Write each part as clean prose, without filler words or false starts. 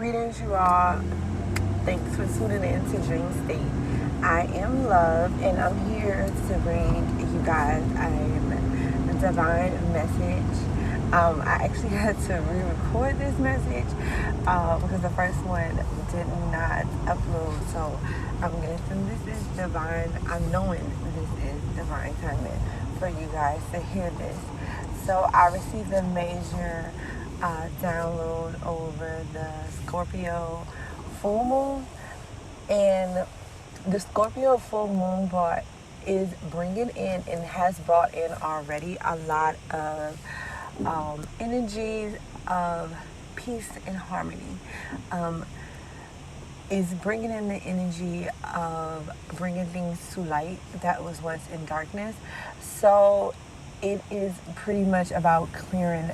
Greetings, you all. Thanks for tuning in to Dream State. I am Love, and I'm here to bring you guys a divine message. I actually had to re-record this message because the first one did not upload. So I'm guessing this is divine. I'm knowing this is divine timing for you guys to hear this. So I received a major download over the Scorpio full moon, and the Scorpio full moon is bringing in and has brought in already a lot of energies of peace and harmony. Is bringing in the energy of bringing things to light that was once in darkness. So it is pretty much about clearing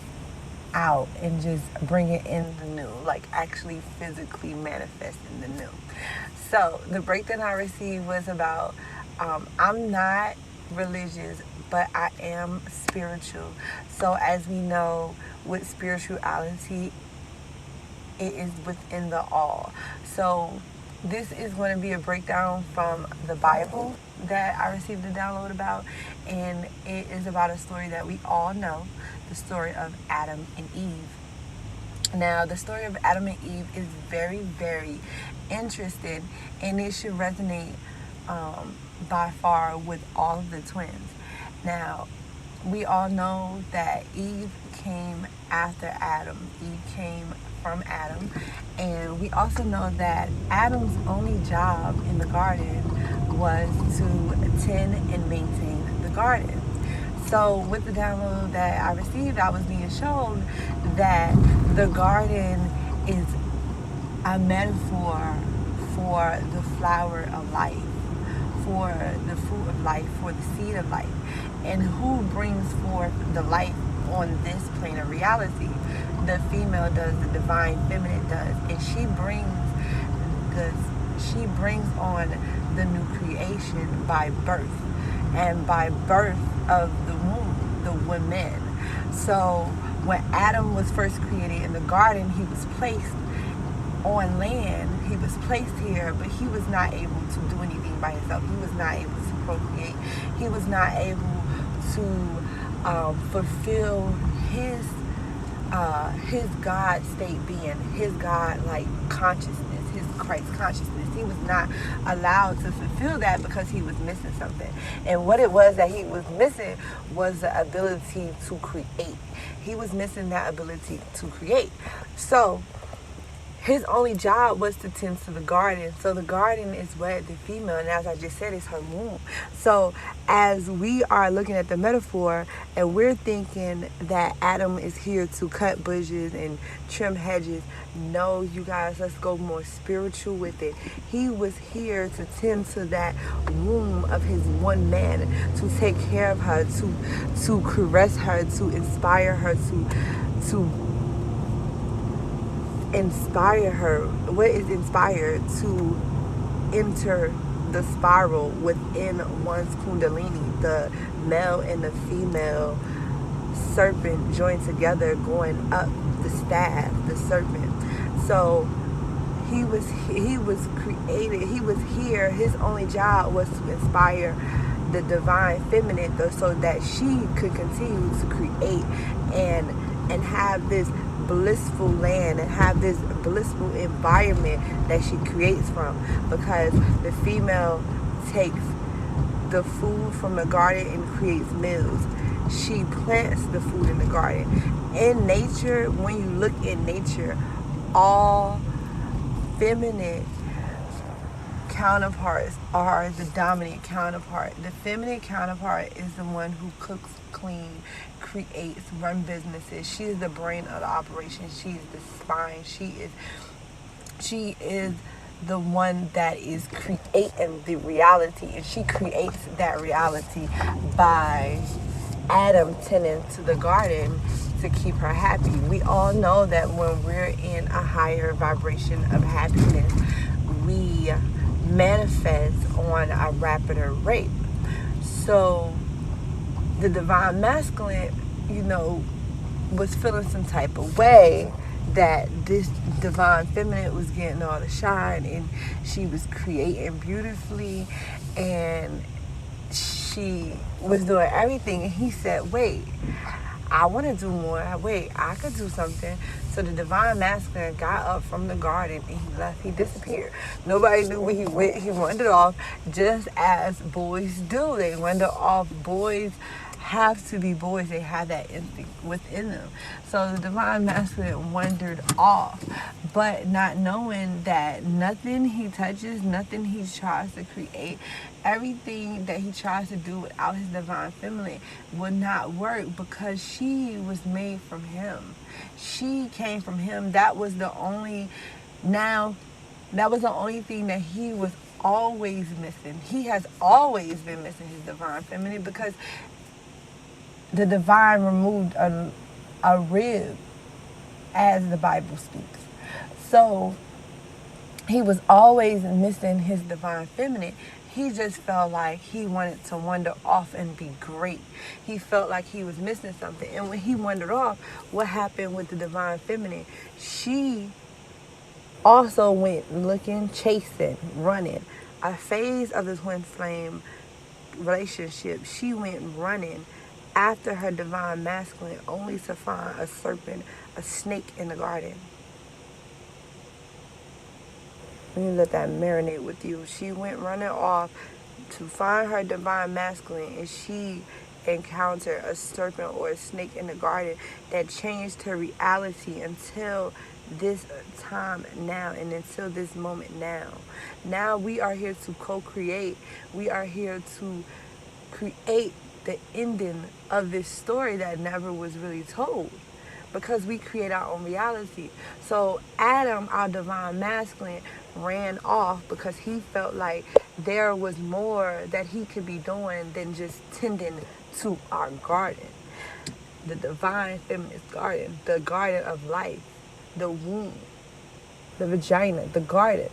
out and just bringing in the new, like actually physically manifesting the new. So the breakdown I received was about I'm not religious, but I am spiritual. So as we know, with spirituality, it is within the all. So this is going to be a breakdown from the Bible that I received a download about, and it is about a story that we all know, the story of Adam and Eve. Now, the story of Adam and Eve is very, very interesting, and it should resonate by far with all of the twins. Now, we all know that Eve came after Adam. Eve came from Adam, and we also know that Adam's only job in the garden was to tend and maintain the garden. So with the download that I received, I was being shown that the garden is a metaphor for the flower of life, for the fruit of life, for the seed of life. And who brings forth the life on this plane of reality? The female does, the divine feminine does, and she brings on the new creation by birth, and by birth of the womb, the women. So when Adam was first created in the garden, he was placed on land. He was placed here, but he was not able to do anything by himself. He was not able to procreate. He was not able to fulfill his God state being, his God-like consciousness, his Christ consciousness. He was not allowed to fulfill that because he was missing something. And what it was that he was missing was the ability to create. He was missing that ability to create. So his only job was to tend to the garden. So the garden is what the female, and as I just said, is her womb. So as we are looking at the metaphor and we're thinking that Adam is here to cut bushes and trim hedges, no, you guys, let's go more spiritual with it. He was here to tend to that womb of his one man, to take care of her, to caress her, to inspire her, to inspire her. What is inspired? To enter the spiral within one's kundalini, the male and the female serpent joined together, going up the staff, the serpent. So he was created, he was here. His only job was to inspire the divine feminine, so that she could continue to create and have this blissful land and have this blissful environment that she creates from, because the female takes the food from the garden and creates meals. She plants the food in the garden. In nature, when you look in nature, all feminine counterparts are the dominant counterpart. The feminine counterpart is the one who cooks, clean, creates, run businesses. She is the brain of the operation. She is the spine. She is the one that is creating the reality, and she creates that reality by Adam tending to the garden to keep her happy. We all know that when we're in a higher vibration of happiness, we manifest on a rapider rate. So the divine masculine, was feeling some type of way that this divine feminine was getting all the shine, and she was creating beautifully, and she was doing everything. And he said, wait, I want to do more. Wait, I could do something. So the divine masculine got up from the garden and he left. He disappeared. Nobody knew where he went. He wandered off, just as boys do. They wander off. Boys have to be boys. They have that instinct within them. So the divine masculine wandered off, but not knowing that nothing he touches, nothing he tries to create, everything that he tries to do without his divine feminine would not work, because she was made from him. She came from him. That was the only thing that he was always missing. He has always been missing his divine feminine, because the divine removed a rib, as the Bible speaks. So he was always missing his divine feminine. He just felt like he wanted to wander off and be great. He felt like he was missing something. And when he wandered off, what happened with the divine feminine? She also went looking, chasing, running. A phase of the twin flame relationship, she went running after her divine masculine, only to find a serpent, a snake in the garden. Let me let that marinate with you. She went running off to find her divine masculine, and she encountered a serpent or a snake in the garden that changed her reality until this time now, and until this moment now. Now we are here to co-create. We are here to create the ending of this story that never was really told, because we create our own reality. So Adam, our divine masculine, ran off because he felt like there was more that he could be doing than just tending to our garden. The divine feminine garden, the garden of life, the womb, the vagina, the garden,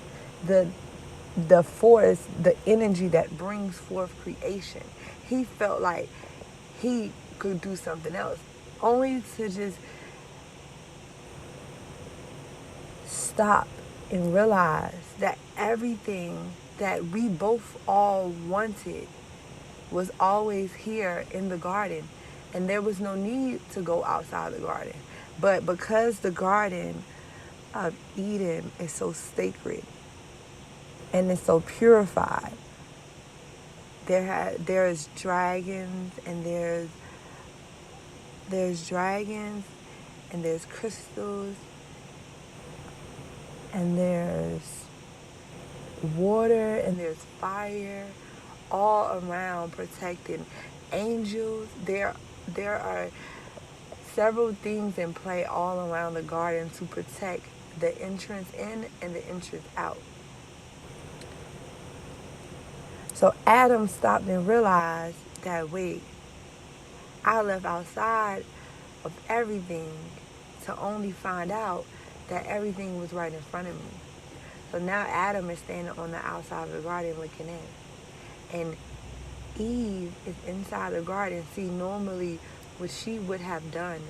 the force, the energy that brings forth creation. He felt like he could do something else, only to just stop and realize that everything that we both all wanted was always here in the garden, and there was no need to go outside the garden. But because the garden of Eden is so sacred and it's so purified, there is dragons, and there's dragons, and there's crystals, and there's water, and there's fire all around protecting angels. There are several things in play all around the garden to protect the entrance in and the entrance out. So Adam stopped and realized that, wait, I left outside of everything to only find out that everything was right in front of me. So now Adam is standing on the outside of the garden looking in. And Eve is inside the garden. See, normally what she would have done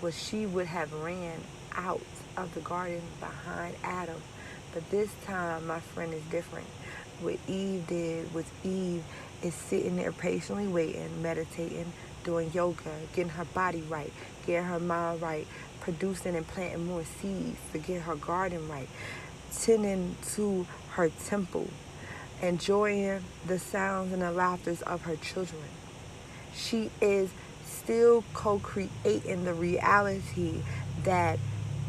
was she would have ran out of the garden behind Adam. But this time, my friend, is different. What Eve did was Eve is sitting there patiently waiting, meditating, doing yoga, getting her body right, getting her mind right, producing and planting more seeds to get her garden right, tending to her temple, enjoying the sounds and the laughters of her children. She is still co-creating the reality that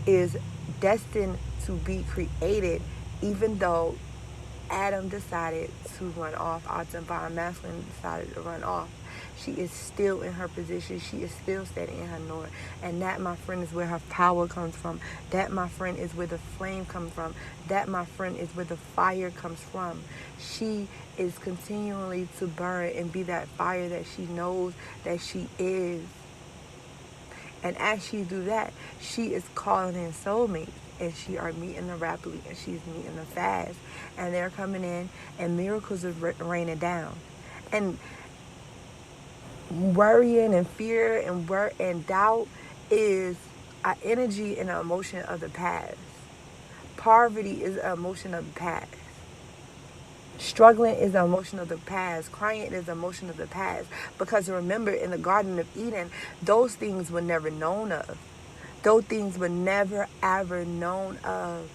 is destined to be created, even though Adam decided to run off. Our divine masculine decided to run off. She is still in her position. She is still standing in her north. And that, my friend, is where her power comes from. That, my friend, is where the flame comes from. That, my friend, is where the fire comes from. She is continually to burn and be that fire that she knows that she is. And as she do that, she is calling in soulmates. And she are meeting them rapidly, and she's meeting them fast. And they're coming in, and miracles are raining down. And worrying and fear and doubt is an energy and an emotion of the past. Poverty is an emotion of the past. Struggling is an emotion of the past. Crying is an emotion of the past. Because remember, in the Garden of Eden, those things were never known of. Those things were never, ever known of.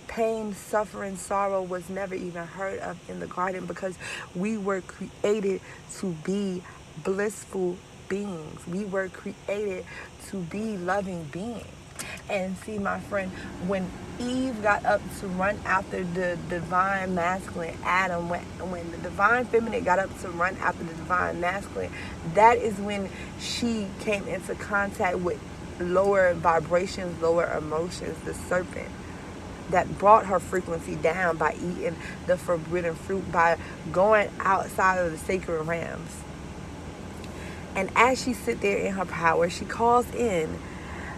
Pain, suffering, sorrow was never even heard of in the garden, because we were created to be blissful beings. We were created to be loving beings. And see, my friend, when Eve got up to run after the divine masculine Adam, when the divine feminine got up to run after the divine masculine, that is when she came into contact with lower vibrations, lower emotions, the serpent, that brought her frequency down by eating the forbidden fruit, by going outside of the sacred realms. And as she sits there in her power, she calls in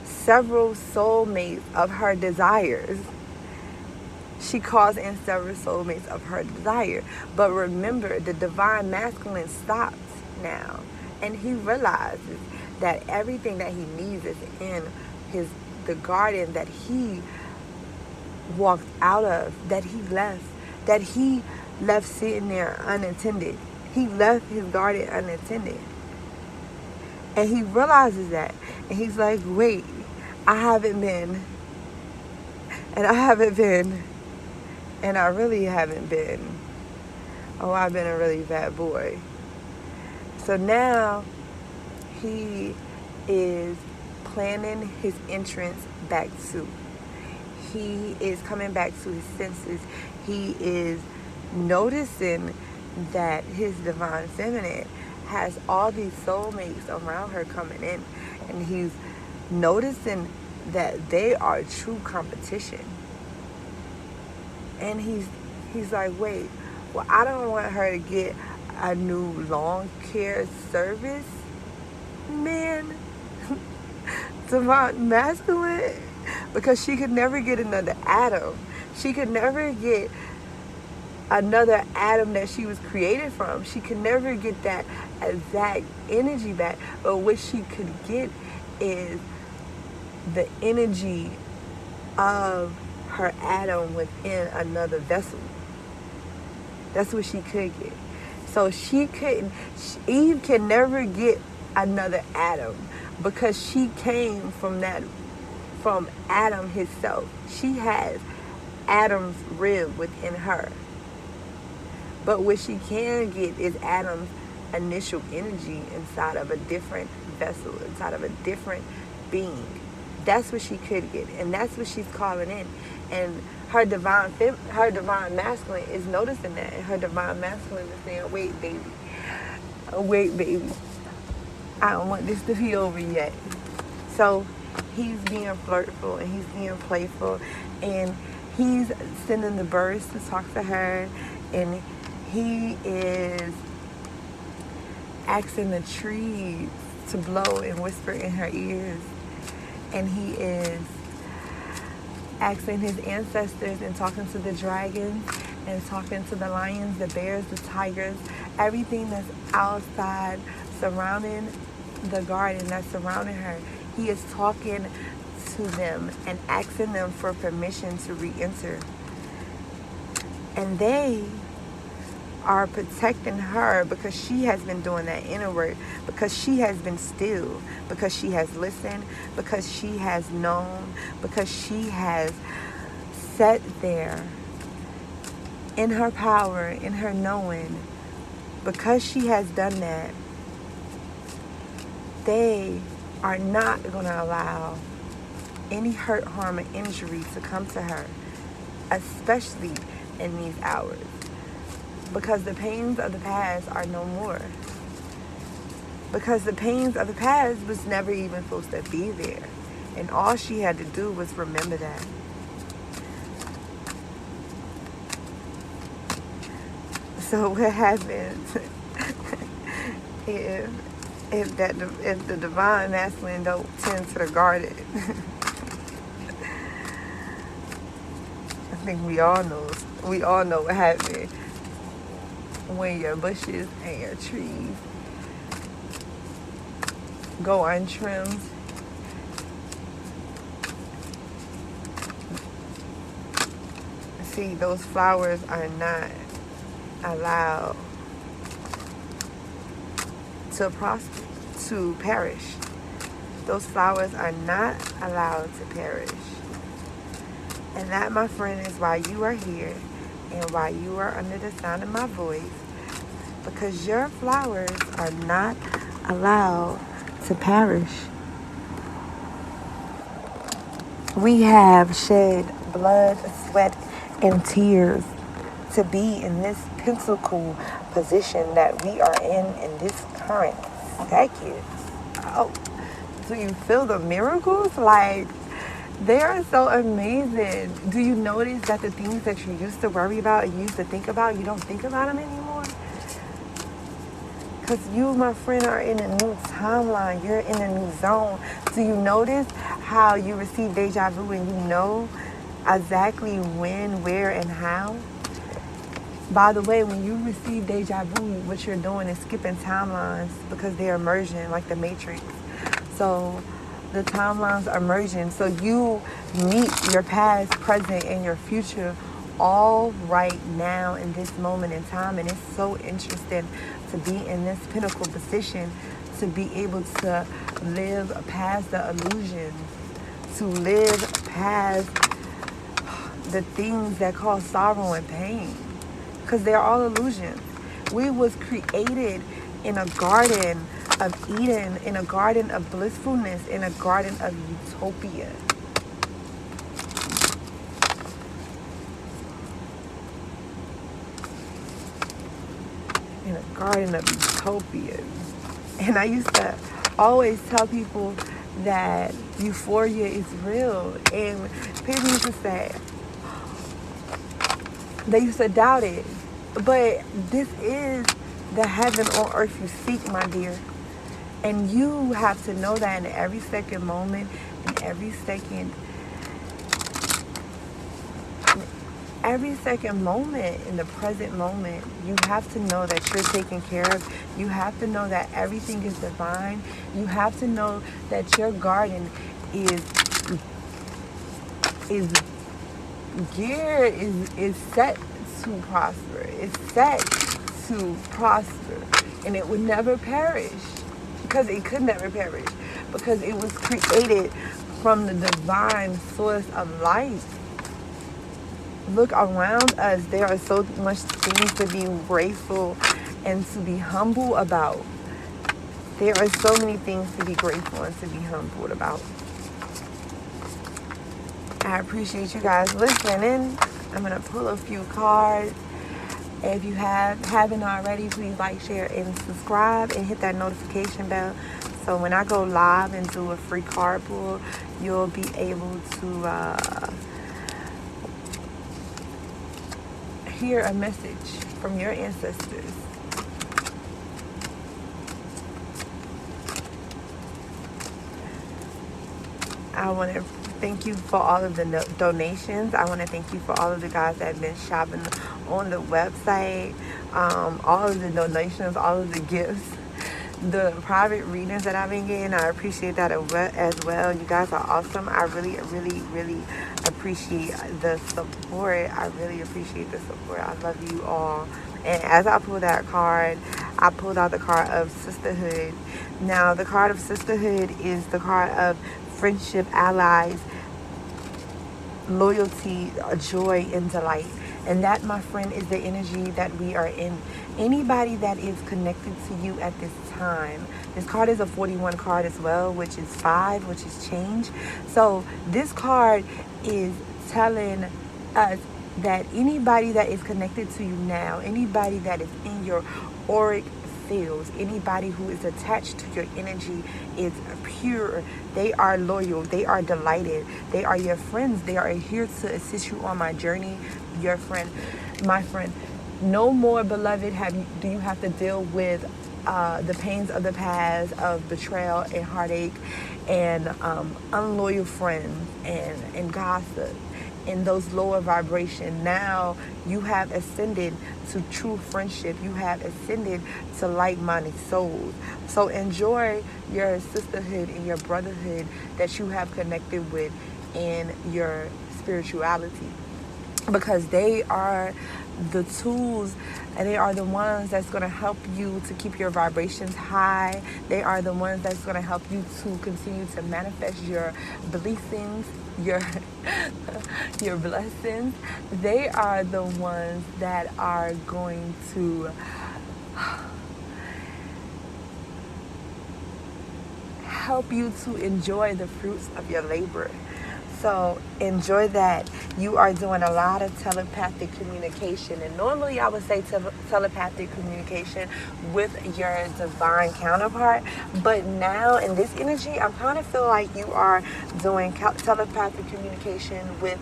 several soulmates of her desires. She calls in several soulmates of her desire. But remember, the divine masculine stops now. And he realizes that everything that he needs is in the garden that he walked out of, that he left sitting there unattended. He left his garden unattended. And he realizes that. And he's like, wait, I haven't been. And I haven't been. And I really haven't been. Oh, I've been a really bad boy. So now he is planning his entrance back to. He is coming back to his senses. He is noticing that his divine feminine has all these soulmates around her coming in. And he's noticing that they are true competition. And he's like, wait, well, I don't want her to get a new lawn care service man, divine masculine, because she could never get another Adam. She could never get another Adam that she was created from. She could never get that exact energy back. But what she could get is the energy of her Adam within another vessel. That's what she could get. So Eve can never get another Adam, because she came from Adam himself. She has Adam's rib within her. But what she can get is Adam's initial energy inside of a different vessel, inside of a different being. That's what she could get, and that's what she's calling in. And her divine masculine is noticing that, and her divine masculine is saying, wait, baby, I don't want this to be over yet. So he's being flirtful, and he's being playful, and he's sending the birds to talk to her, and he is asking the trees to blow and whisper in her ears. And he is asking his ancestors and talking to the dragons and talking to the lions, the bears, the tigers, everything that's outside surrounding the garden that's surrounding her. He is talking to them and asking them for permission to re-enter. And they are protecting her, because she has been doing that inner work, because she has been still, because she has listened, because she has known, because she has sat there in her power, in her knowing. Because she has done that, they are not going to allow any hurt, harm, or injury to come to her, especially in these hours. Because the pains of the past are no more. Because the pains of the past was never even supposed to be there. And all she had to do was remember that. So what happens if the divine masculine don't tend to the garden? I think we all know what happens when your bushes and your trees go untrimmed See, those flowers are not allowed to perish. Those flowers are not allowed to perish. And that, my friend, is why you are here and why you are under the sound of my voice. Because your flowers are not allowed to perish. We have shed blood, sweat, and tears to be in this pinnacle position that we are in this current second. Oh, do you feel the miracles? Like, they are so amazing. Do you notice that the things that you used to worry about and used to think about, you don't think about them anymore? Because you, my friend, are in a new timeline. You're in a new zone. Do you notice how you receive deja vu and you know exactly when, where, and how? By the way, when you receive deja vu, what you're doing is skipping timelines because they're merging like the Matrix. So the timelines are merging. So you meet your past, present, and your future all right now in this moment in time. And it's so interesting to be in this pinnacle position, to be able to live past the illusions, to live past the things that cause sorrow and pain. Because they're all illusions. We was created in a garden of Eden, in a garden of blissfulness, in a garden of utopia. In a garden of utopia. And I used to always tell people that euphoria is real. And people used to say, they used to doubt it. But this is the heaven on earth you seek, my dear. And you have to know that in every second moment, in every second moment, in the present moment, you have to know that you're taken care of. You have to know that everything is divine. You have to know that your garden is geared, is set to prosper. It's set to prosper. And it would never perish. Because it could never perish. Because it was created from the divine source of life. Look around us. There are so much things to be grateful and to be humble about. There are so many things to be grateful and to be humbled about. I appreciate you guys listening. I'm going to pull a few cards. If you haven't already, please like, share, and subscribe, and hit that notification bell. So when I go live and do a free card pull, you'll be able to hear a message from your ancestors. I want to thank you for all of the donations. I want to thank you for all of the guys that have been shopping on the website, all of the donations, all of the gifts, the private readings that I've been getting. I appreciate that as well. You guys are awesome. I really, really, really appreciate the support. I really appreciate the support. I love you all. And as I pulled that card, I pulled out the card of sisterhood. Now, the card of sisterhood is the card of friendship, allies, loyalty, joy, and delight. And that, my friend, is the energy that we are in. Anybody that is connected to you at this time. This card is a 41 card as well, which is 5, which is change. So this card is telling us that anybody that is connected to you now, anybody that is in your auric fields, anybody who is attached to your energy is pure. They are loyal. They are delighted. They are your friends. They are here to assist you on my journey. Your friend, my friend. No more, beloved, do you have to deal with the pains of the past, of betrayal and heartache, and unloyal friends and gossip, and those lower vibration. Now you have ascended to true friendship. You have ascended to like-minded souls. So enjoy your sisterhood and your brotherhood that you have connected with in your spirituality. because they are the tools and they are the ones that's going to help you to keep your vibrations high. They are the ones that's going to help you to continue to manifest your blessings, your your blessings. They are the ones that are going to help you to enjoy the fruits of your labor. So enjoy that. You are doing a lot of telepathic communication. And normally I would say telepathic communication with your divine counterpart. But now in this energy, I kind of feel like you are doing telepathic communication with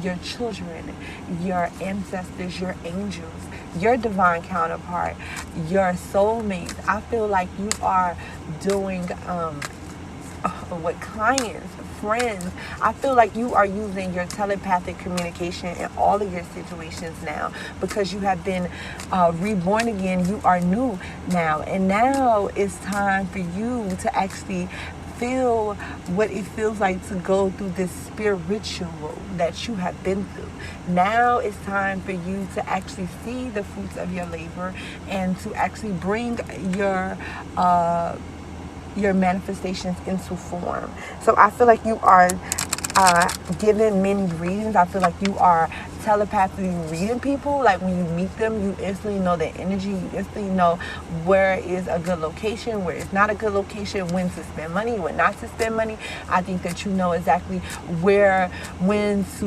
your children, your ancestors, your angels, your divine counterpart, your soulmates. I feel like you are doing with clients, friends. I feel like you are using your telepathic communication in all of your situations now, because you have been reborn again. You are new now, and now it's time for you to actually feel what it feels like to go through this spiritual that you have been through. Now it's time for you to actually see the fruits of your labor and to actually bring your manifestations into form. So I feel like you are given many readings. I feel like you are telepathically reading people. Like when you meet them, you instantly know their energy. You instantly know where is a good location, where is not a good location, when to spend money, when not to spend money. I think that you know exactly when to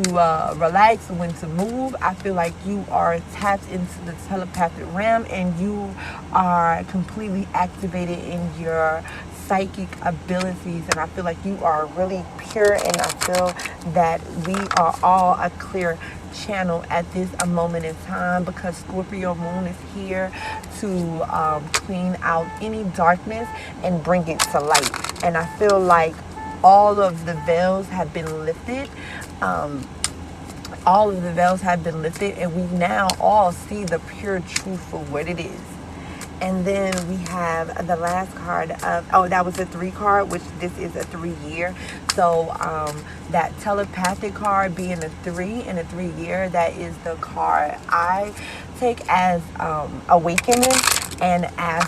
relax, when to move. I feel like you are tapped into the telepathic realm and you are completely activated in your psychic abilities, and I feel like you are really pure, and I feel that we are all a clear channel at this moment in time, because Scorpio moon is here to clean out any darkness and bring it to light. And I feel like all of the veils have been lifted. All of the veils have been lifted, and we now all see the pure truth for what it is. And then we have the last card of, that was a 3 card, which this is a 3-year. So that telepathic card being a 3 and a 3-year, that is the card I take as awakening and as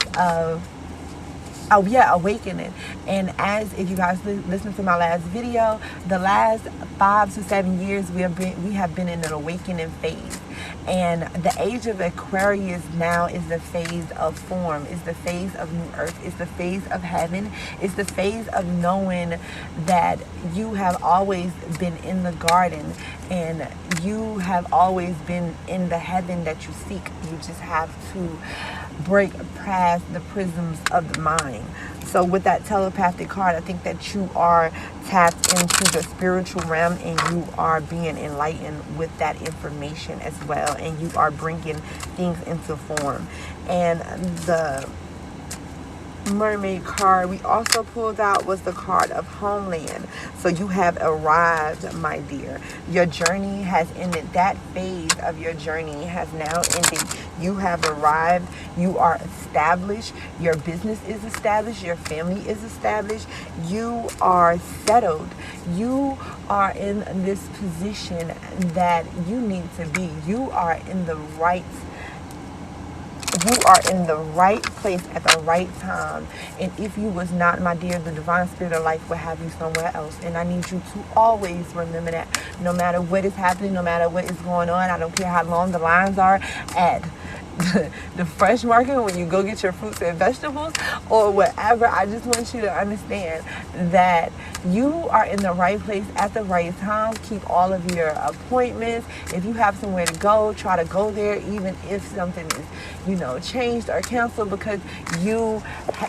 awakening. And as if you guys listen to my last video, the last 5 to 7 years we have been in an awakening phase. And the age of Aquarius now is the phase of form, is the phase of new earth, is the phase of heaven, is the phase of knowing that you have always been in the garden and you have always been in the heaven that you seek. You just have to break past the prisms of the mind. So with that telepathic card, I think that you are tapped into the spiritual realm and you are being enlightened with that information as well. And you are bringing things into form. And the mermaid card we also pulled out was the card of homeland. So you have arrived, my dear. Your journey has ended. That phase of your journey has now ended. You have arrived. You are established. Your business is established. Your family is established. You are settled. You are in this position that you need to be. You are in the right place at the right time. And if you was not, my dear, the divine spirit of life will have you somewhere else. And I need you to always remember that, no matter what is happening, no matter what is going on. I don't care how long the lines are at the fresh market when you go get your fruits and vegetables or whatever. I just want you to understand that you are in the right place at the right time. Keep all of your appointments. If you have somewhere to go, try to go there, even if something is, changed or canceled, because you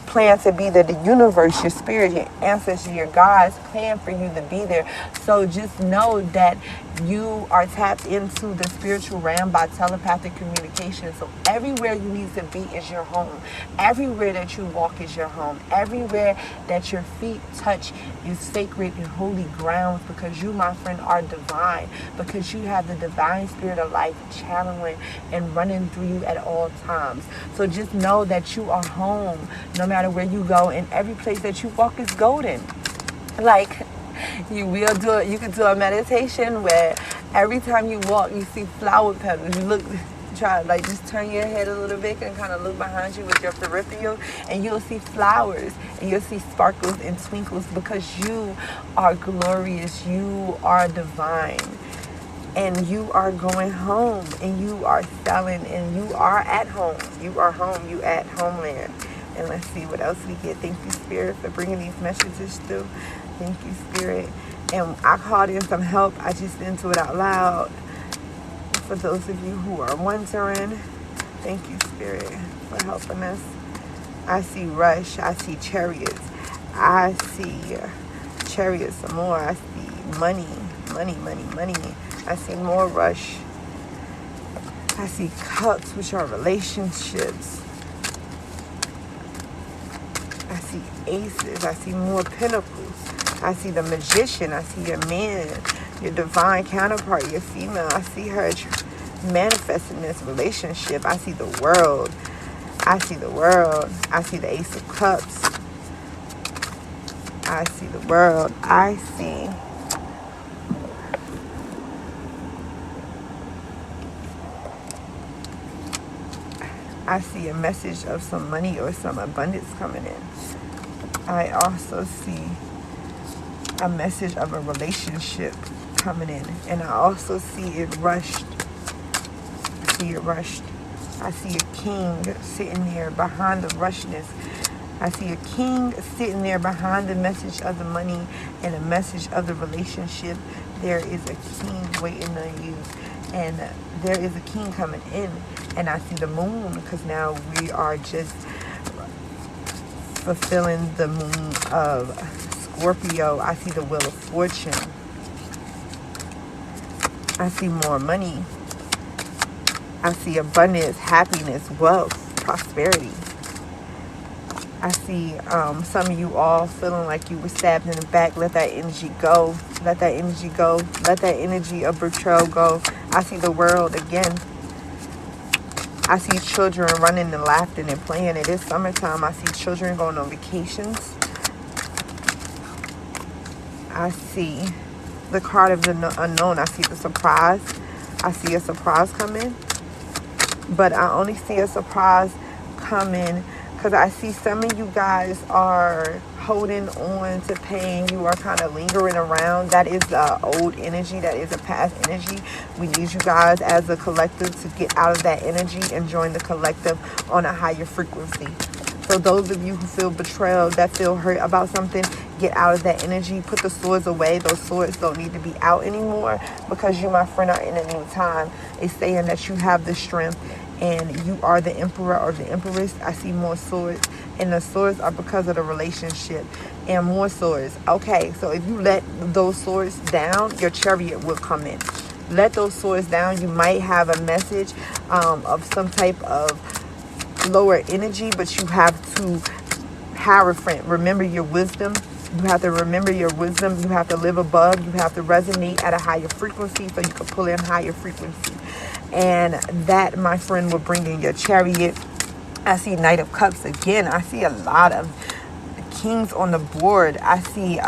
plan to be there. The universe, your spirit, your ancestors, your gods plan for you to be there. So just know that you are tapped into the spiritual realm by telepathic communication. So everywhere you need to be is your home. Everywhere that you walk is your home. Everywhere that your feet touch is sacred and holy grounds, because you, my friend, are divine, because you have the divine spirit of life channeling and running through you at all times. So just know that you are home no matter where you go, and every place that you walk is golden. Like, you can do a meditation where Every time you walk, you see flower petals. You look, try like just turn your head a little bit and kind of look behind you with your peripheral, and you'll see flowers, and you'll see sparkles and twinkles, because you are glorious, you are divine, and you are going home, and you are selling, and you are at home. You are home, you at homeland. And let's see what else we get. Thank you, Spirit, for bringing these messages through. Thank you, Spirit. And I called in some help. I just didn't do it out loud. For those of you who are wondering, thank you, Spirit, for helping us. I see rush. I see chariots. I see chariots some more. I see money, money, money, money. I see more rush. I see cups, which are relationships. I see aces. I see more pentacles. I see the magician. I see your man, your divine counterpart, your female. I see her manifesting this relationship. I see the world. I see the world. I see the ace of cups. I see the world. I see a message of some money or some abundance coming in. I also see a message of a relationship coming in. And I also see it rushed. I see it rushed. I see a king sitting there behind the rushness. I see a king sitting there behind the message of the money and the message of the relationship. There is a king waiting on you. And there is a king coming in. And I see the moon, because now we are just fulfilling the moon of Scorpio. I see the wheel of fortune. I see more money. I see abundance, happiness, wealth, prosperity. I see some of you all feeling like you were stabbed in the back. Let that energy go. Let that energy go. Let that energy of betrayal go. I see the world again. I see children running and laughing and playing. It is summertime. I see children going on vacations. I see the card of the unknown. I see the surprise. I see a surprise coming. But I only see a surprise coming because I see some of you guys are holding on to pain. You are kind of lingering around. That is old energy. That is a past energy. We need you guys as a collective to get out of that energy and join the collective on a higher frequency. So those of you who feel betrayed, that feel hurt about something, get out of that energy. Put the swords away. Those swords don't need to be out anymore, because you, my friend, are in a new time. It's saying that you have the strength and you are the emperor or the empress. I see more swords, and the swords are because of the relationship, and more swords. Okay, so if you let those swords down, your chariot will come in. Let those swords down. You might have a message of some type of lower energy, but you have to remember your wisdom. You have to remember your wisdom. You have to live above. You have to resonate at a higher frequency so you can pull in higher frequency. And that, my friend, will bring in your chariot. I see Knight of Cups again. I see a lot of kings on the board. I see